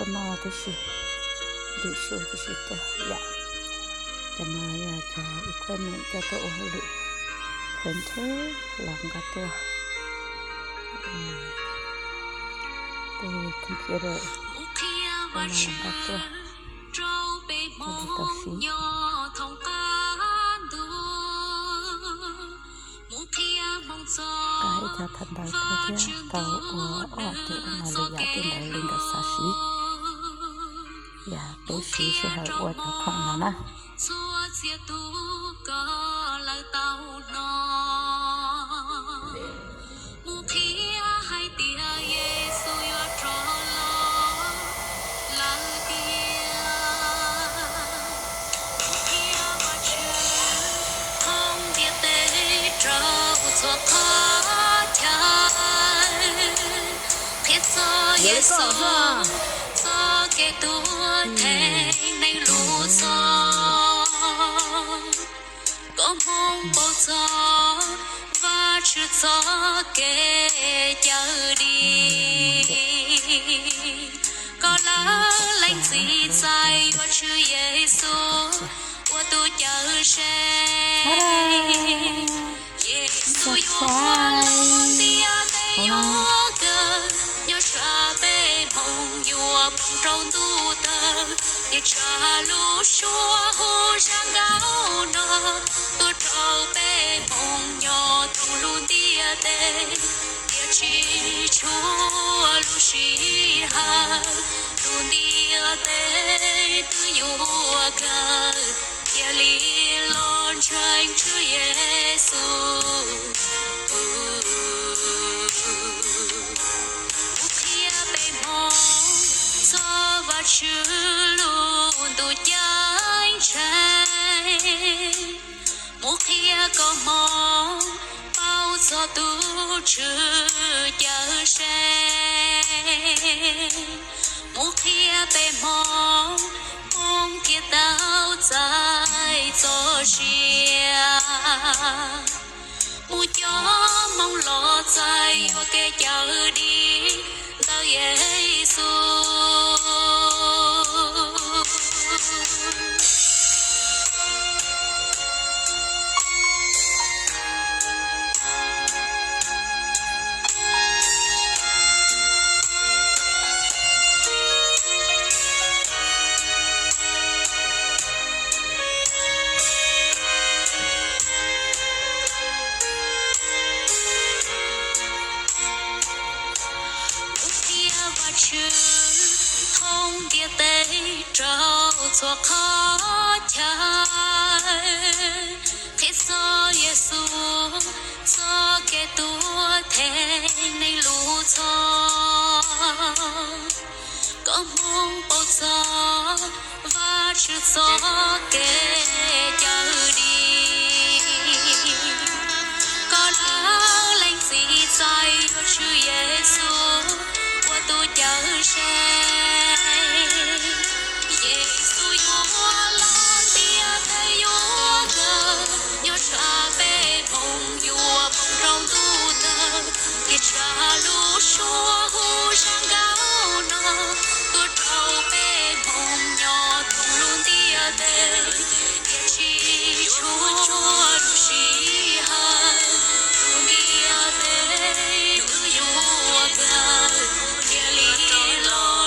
cho nó thế gì để số thế gì đó dạ cho nó ya cho equipment cho tôi ổn định printer làm cái tôi computer làm cái tôi cho đi tao xí cái cho thành đại thôi chứ tao ở thì ông nào lừa giả tiền đại lên cả xa xí dạ bố xí sẽ hỏi qua cho con nó nè cho cái tua thế này lũ gió có mong bao gió và chữ gió kể chờ đi có lá lạnh gì dài và chữ Giêsu và tôi chờ sẽ Giêsu yo tia te yo cơ nhớ cha bên hồng yo bông trong tu tơ nhớ cha lu xua hu sang gạo nọ tôi trâu bên hồng nhỏ trong luôn tia te tia chi chúa lu xì ha luôn tia te tu yo cơ tia li lon tranh Chúa Giêsu và chữ luôn tôi cháy cháy một khi có mong bao giờ tu chữ chờ sẽ một khi bé mong mong kia tao dài cho chia một gió mong lo dài và kẻ chờ đi tao Giêsu không địa tây trao cho khó chạy thế sao Giêsu cho cái tua thế này lũ cho có mong bao giờ và chữ gió kể chờ đi có lá lạnh gì dài của chữ Giêsu qua tôi chờ sẽ Giêsu yo lan tia te yo cơ nhớ cha bên hồng yo bông trong tu tơ kia cha lu xua hu sang gạo nọ tôi trâu bên hồng nhỏ thùng luôn tia te kia chi chúa lu xì ha lu tia te lu yo cơ kia li lo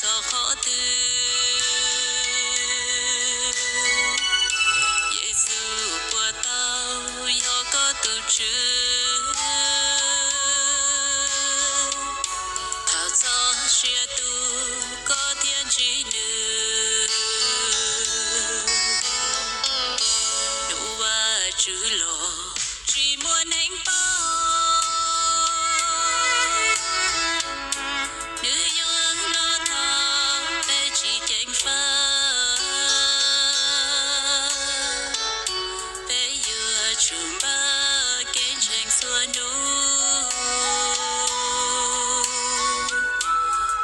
cho khó tư Giêsu của tao do có từ trước thảo cho chia tu có thiên trí nữ đủ ba chữ lò chỉ muốn hạnh bao nữ dương lo thao về chỉ cảnh phá về vừa trường ba kén tranh xua nụ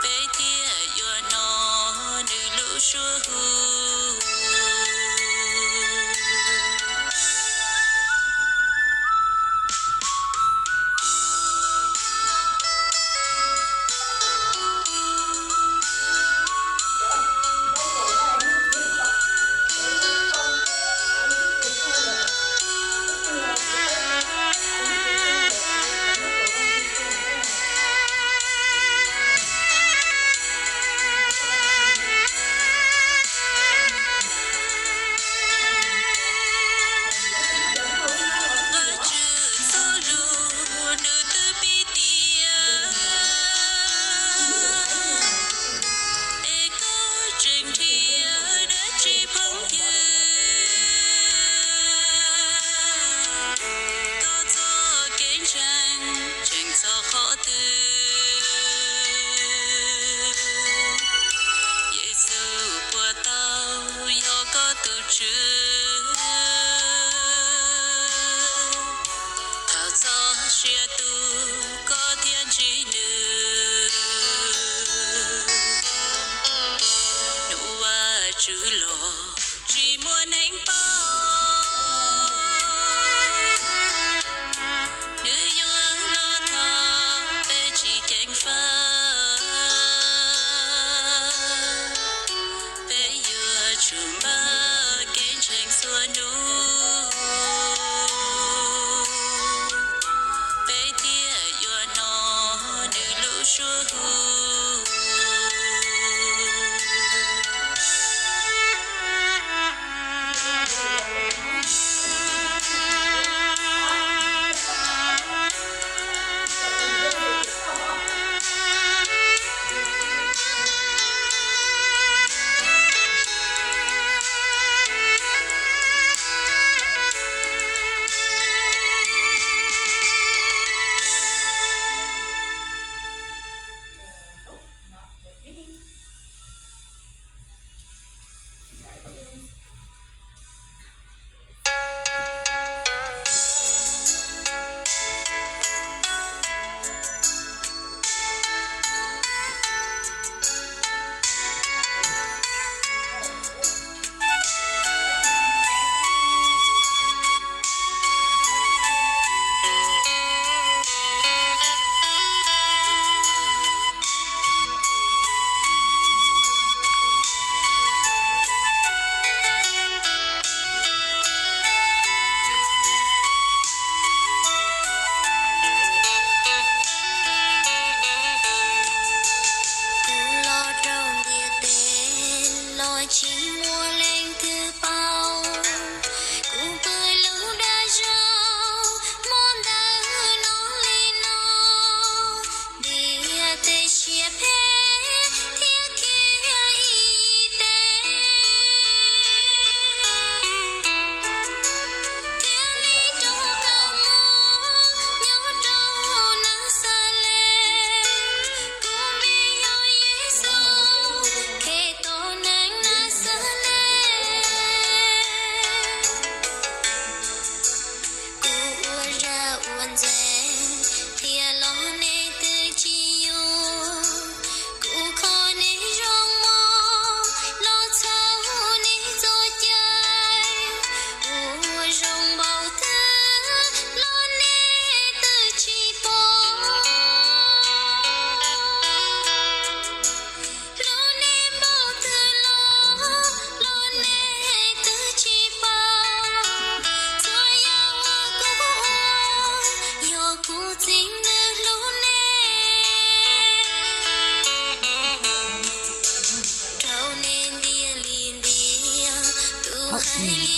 về tia vừa nó nữ lũ xua chữ lò chỉ muốn hạnh bao nữ dương lo thao về chỉ cảnh phá về vừa trường ba kén tranh xua nụ về tia vừa nó nữ lũ xua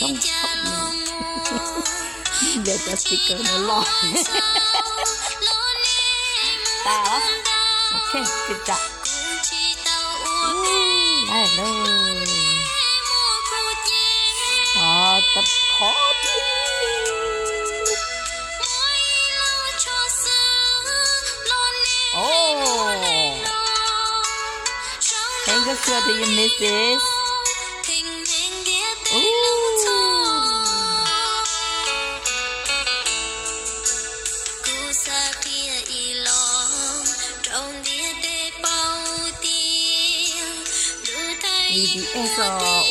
don't help me. Để cho sticker nó lo. Tao. Okay, good job. Hello. Start the party. Oh. Thank you for the missus. VBS,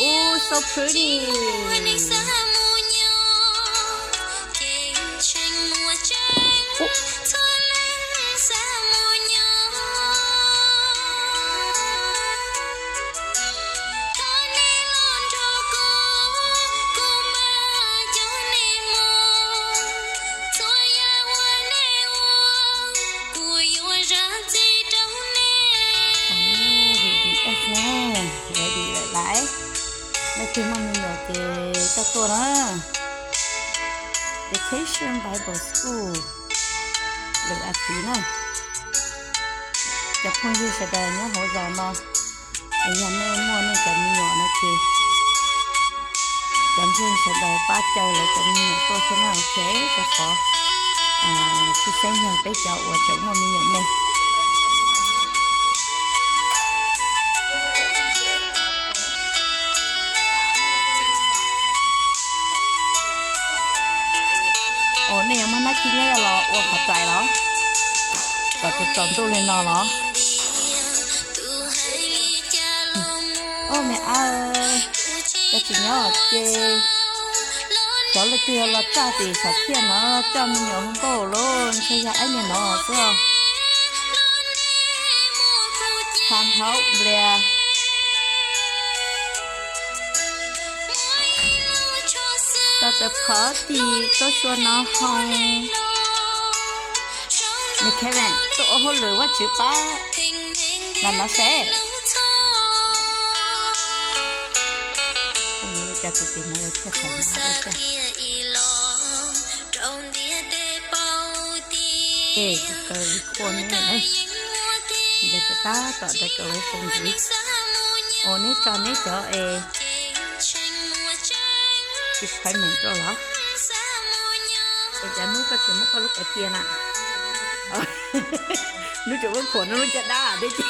oh, so pretty. Lại đây khi mà mình ở cái cho tôi đó Vacation Bible School được ăn phí này cho phong du sẽ đời nhé hỗ trợ nó ở nhà nên mua nên cho mình nhỏ nó kì cho mình sẽ đời ba chơi lại cho mình nhỏ tôi sẽ nói ok cho có khi sinh nhật tới chậu và chậu mà mình nhỏ này ồ này mà nó chỉ nghe là ồ thật dài đó và cái tròn tôi lên nó đó ô mẹ ơi cho chị nhớ chê cháu là chưa là cha thì sạch thiên nó cho mình nhỏ không có luôn xây ra anh nó chưa hàng hậu bè tao tập party tôi xua nó không mình khai bạn tôi ô hô lửa quá chữ ba là nó sẽ cho tụi chị nó sẽ thành nó ê cái con này này để cho ta tạo ra cái không gì ô nấy cho ê thì phải mình cho nó để cho nó có chuyện có lúc ở kia nè nó chỗ cái khổ nó chặt đá đấy chứ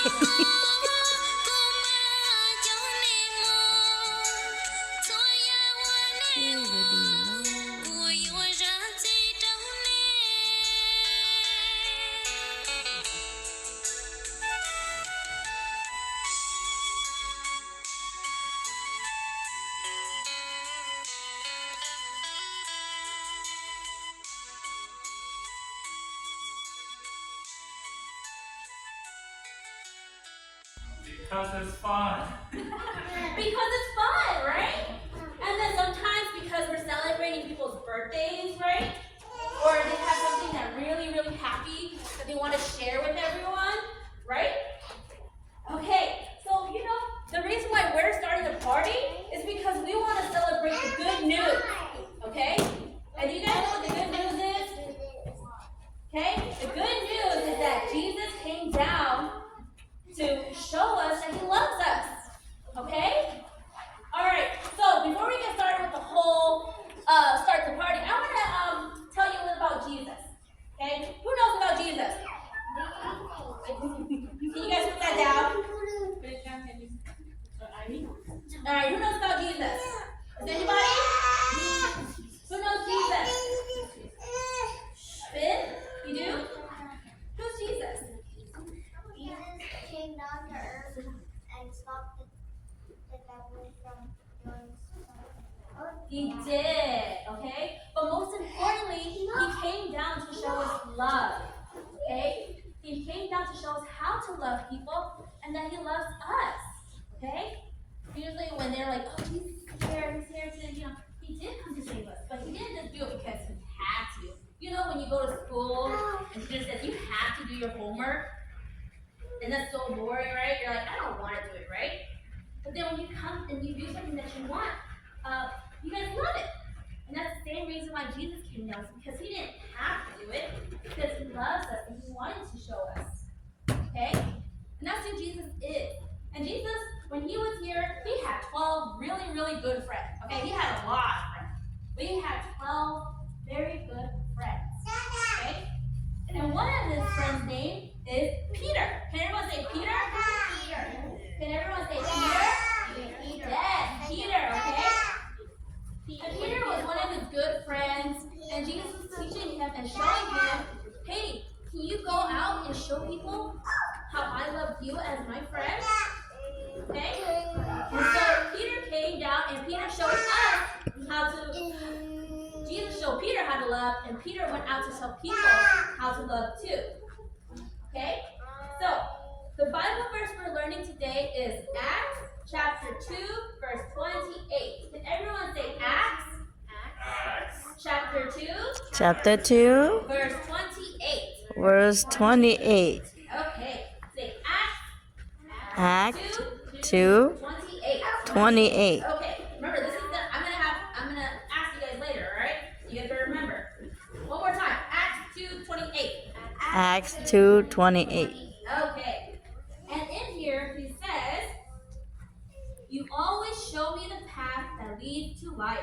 Because it's fun. Because it's fun, right? And then sometimes because we're celebrating people's birthdays, right? Or they have something that really, really happy that they want to share with everyone, right? Okay, so you know, the reason why we're starting the party is because we want to celebrate the good news, okay? And you guys know what the good news is? Okay? The good news is that Jesus came down to show us that he loves us. Okay? Alright, so before we get started with the whole start the party, I want to tell you a little about Jesus. Okay? Who knows about Jesus? Can you guys put that down? Alright, who knows about Jesus? Is anybody? Who knows Jesus? Finn? You do? Who's Jesus? Came down to earth and stopped the devil from doing something. He did, okay? But most importantly, he came down to show us love, okay? He came down to show us how to love people and that he loves us, okay? Usually when they're like, oh, he's here to, you know, he did come to save us, but he didn't just do it because he had to. You know when you go to school and teacher says you have to do your homework? And that's so boring, right? You're like, I don't want to do it, right? But then when you come and you do something that you want, You guys love it. And that's the same reason why Jesus came down, because he didn't have to do it, because he loves us and he wanted to show us. Okay? And that's who Jesus is. And Jesus, when he was here, he had 12 really, really good friends. Okay? He had a lot of friends. We had 12 very good friends. Okay? And one of his friends' name is Peter. Can everyone say Peter? Peter. Can everyone say Peter? Yes, Peter, okay? And Peter was one of his good friends, and Jesus was teaching him and showing him, hey, can you go out and show people how I love you as my friend? Okay? And so Peter came down, and Peter showed us how to, Jesus showed Peter how to love, and Peter went out to tell people how to love too. Okay? So, the Bible verse we're learning today is Acts chapter 2, verse 28. Can everyone say Acts? Chapter 2. Chapter 2, Verse 28. verse 28. Okay. Say Acts. Act 2, 28. 28. Okay. Remember, this is I'm gonna ask you guys later, alright? You guys better remember. One more time. Acts 2:28. Acts 2, 28. Okay. And in here he says, you always show me the path that leads to life.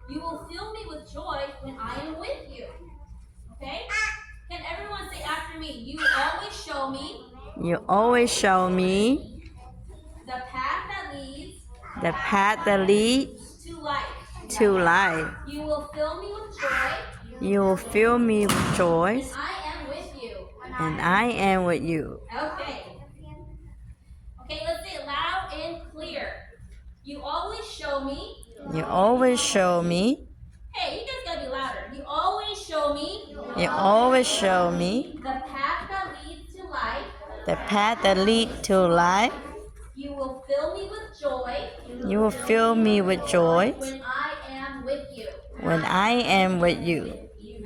You will fill me with joy when I am with you. Okay? Can everyone say after me? You always show me You always show me the path that leads the path that leads to life. to life. You will fill me with joy You will fill me with joy, when I am with you. and I am with you. Okay. Okay, let's say it loud and clear. You always show me. You always show me. Hey, you guys gotta be louder. You always show me You always show me the path that leads to life. the path that leads to life. You will fill me with joy You will fill me with joy when I am with you. when I am with you.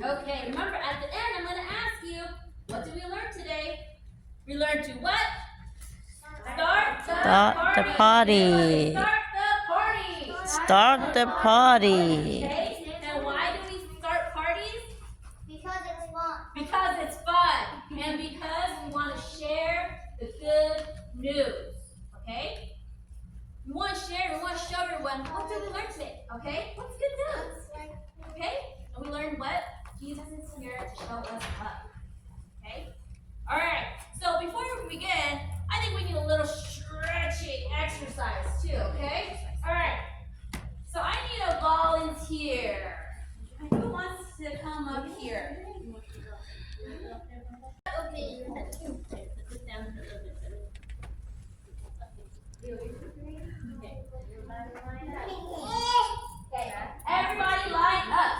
Okay, remember at the end I'm going to ask you, what did we learn today? We learned to what? Start the party. Start the party. Start the party. Okay, and why do we start parties? Because it's fun. Because it's fun and because we want to share the good news. Okay? We want to share, we want to show everyone what did we learn today? Okay? What's good news? Okay? And we learned what? Jesus is here to show us love. Okay? Alright, so before we begin, I think we need a little stretching exercise too, okay? Alright. So I need a volunteer. Who wants to come up here? Okay. Okay, everybody line up.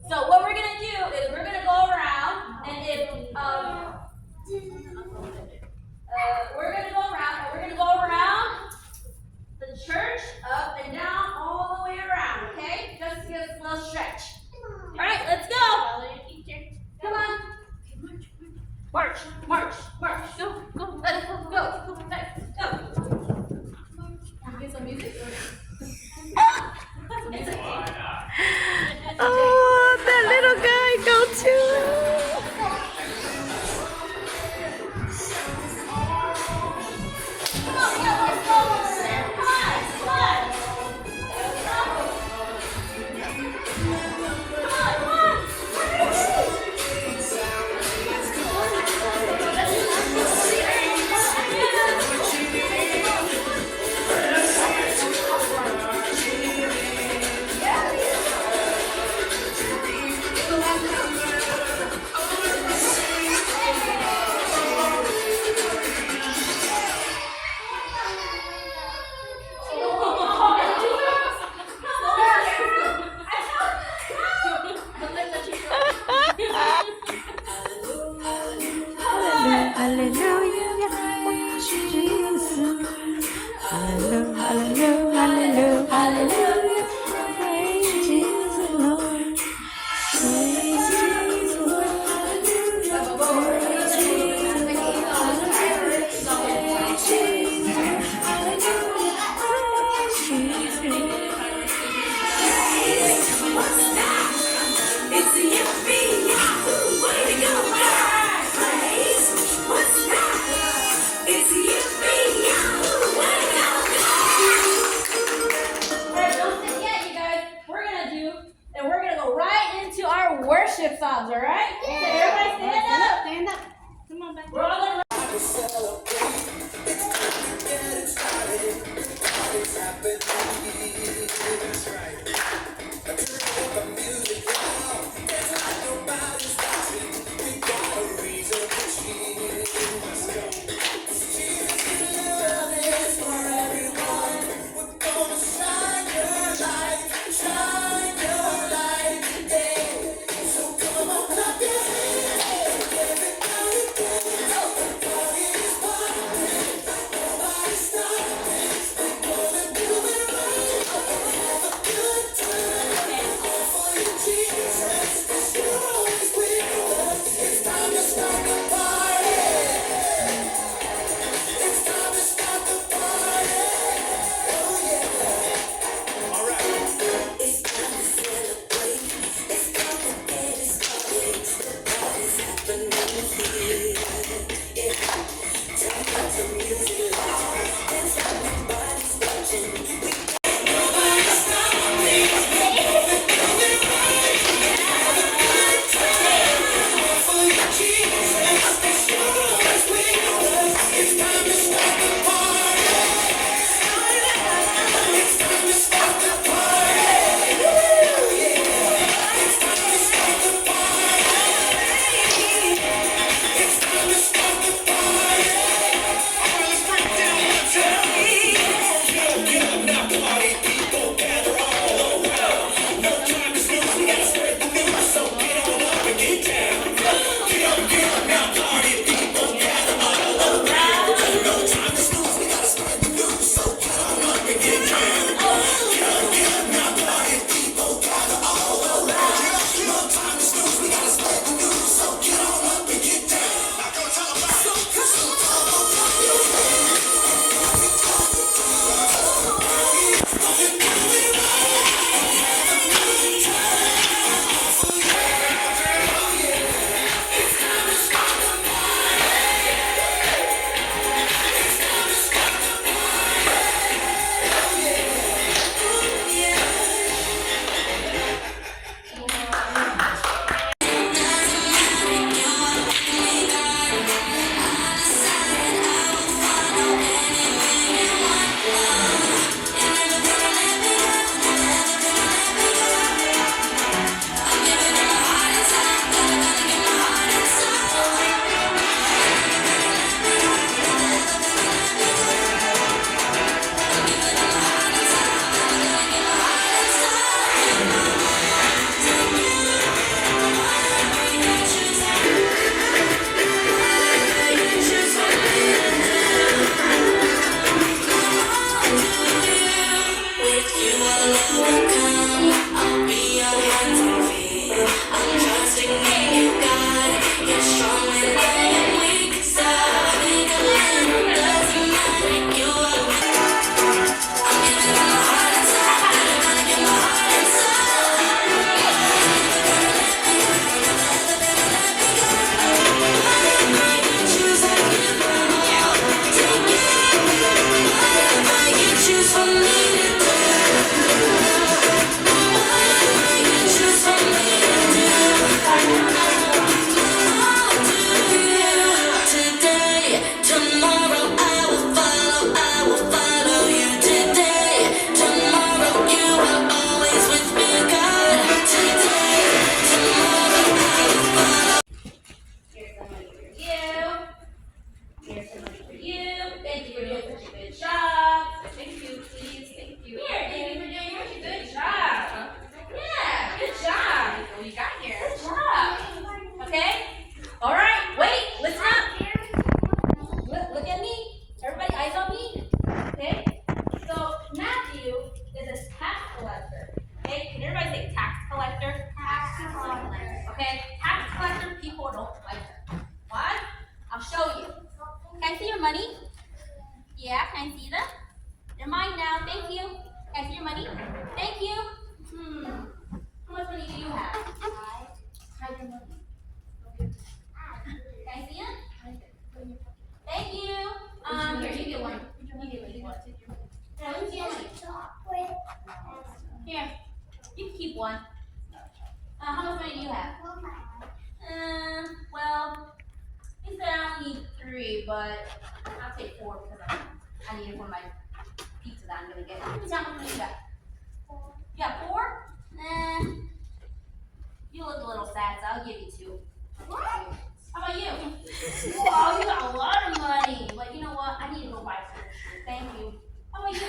So what we're gonna do is we're gonna go around, and if we're gonna go around the church, up and down, all the way around. Okay, just to give us a little stretch. All right, let's go. Come on. March, march, march. Go, go, let's go, go, let's go. Can we get some music? Some music? Oh, that little guy go too. Come on, we got more slow over there. Come on, come on. Come on. Hallelujah, Jesus. Hallelujah, hallelujah, hallelujah, hallelujah. Praise Jesus, Lord. Praise Jesus, Lord. Praise Jesus. Hallelujah, praise Jesus. Yeah, can I see them? They're mine now. Thank you. Can I see your money? Thank you. How much money do you have? Hide your money. Can I see it? Thank you. Here, you get one. You get one. Here, let me see your money. Here, you can keep one. How much money do you have? Well, he said I only need 3, but I'll take 4 because I need it for my pizza that I'm gonna get. Let me see how much money you got. You got 4? You look a little sad, so I'll give you 2. How about you? Wow, you got a lot of money. But you know what? I need to go buy some. Thank you. How about you?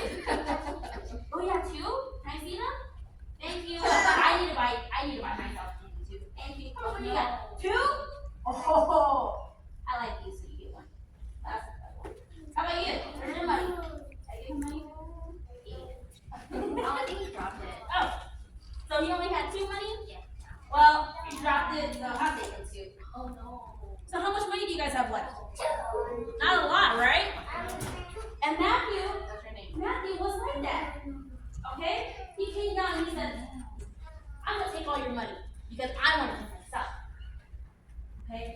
Oh, you got 2? Can I see them? Thank you. I need to buy myself something too. Thank you. How much money you got? 2? Oh, I like you, so you get 1. That's a good one. How about you? Where's your money? I give you money? I think he dropped it. Oh, so he only had 2 money? Yeah. Well, he dropped it, so I'll take it too. Oh no. So how much money do you guys have left? 2. Not a lot, right? And Matthew was like that. Okay? He came down and he said, I'm gonna take all your money because I want to keep myself. Okay?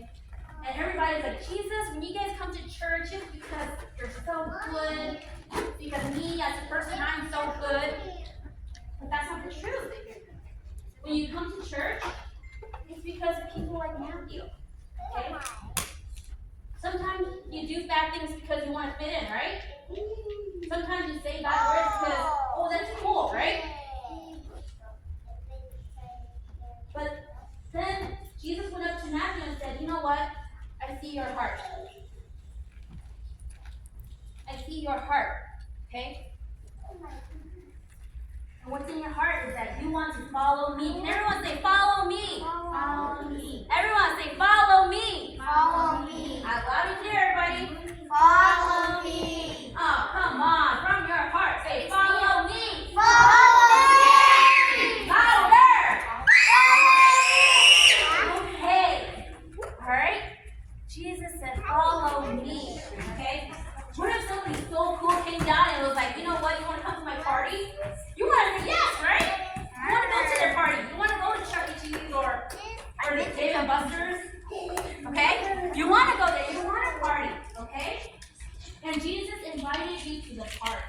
And everybody's like, Jesus, when you guys come to church, it's because you're so good. Because me as a person, I'm so good. But that's not the truth. When you come to church, it's because of people like Matthew. Okay? Sometimes you do bad things because you want to fit in, right? Sometimes you say bad words because, oh, that's cool, right? But then Jesus went up to Matthew and said, you know what? I see your heart. I see your heart. Okay? And what's in your heart is that you want to follow me. Can everyone say, follow me? Follow me. Everyone say, follow me. Follow me. I love you, dear everybody. Follow me. Oh, come on. From your heart, say, follow me. Follow me. Louder. Okay. All right. Jesus said, follow me. Okay. What if somebody so cool came down and was like, you know what? You want to come to my party? You want to say yes, right? You want to go to their party. You want to go to Chuck E. Cheese or the Dave and Buster's. Okay? You want to go there. You want to party. Okay? And Jesus invited you to the party.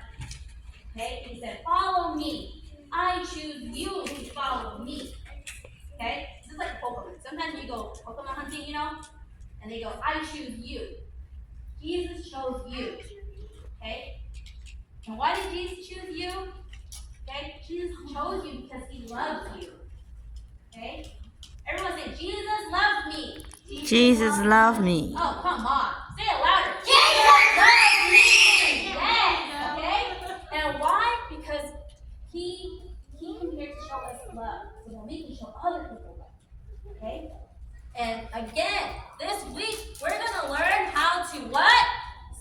Okay? He said, follow me. I choose you to follow me. Okay? This is like Pokemon. Sometimes you go Pokemon hunting, you know? And they go, I choose you. Jesus chose you. Okay? And why did Jesus choose you? Okay? Jesus chose you because he loves you. Okay? Everyone say, Jesus loves me. Jesus love me. Oh, come on. Say it louder. Jesus loves me. Yes. Okay? And why? Because he came here to show us love. So that we can show other people love. Okay? And again, this week, we're going to learn how to what?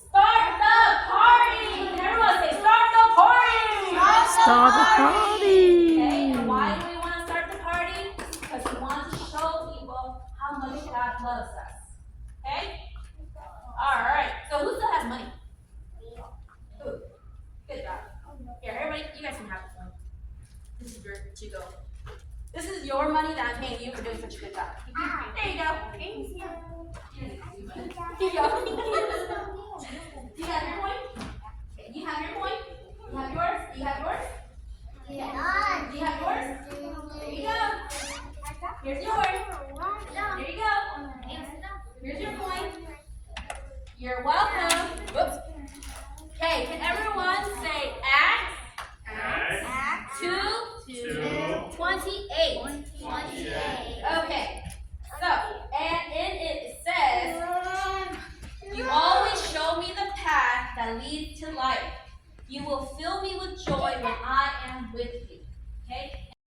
Start the party. Can everyone say, start the party? Start the party. Okay, and why do we want to start the party? Because we want to show people how much God loves us. Okay? All right. So who still has money? Who? Good job. Here, everybody, you guys can have this one. This is your to go. This is your money that I'm paying you for doing such a good job. There you go. Here you go. You have your coin? Okay, you have your coin? You have yours? You have yours? Do you have yours? There you go. Here's yours. There you go. Here's your coin. You're welcome. Whoops.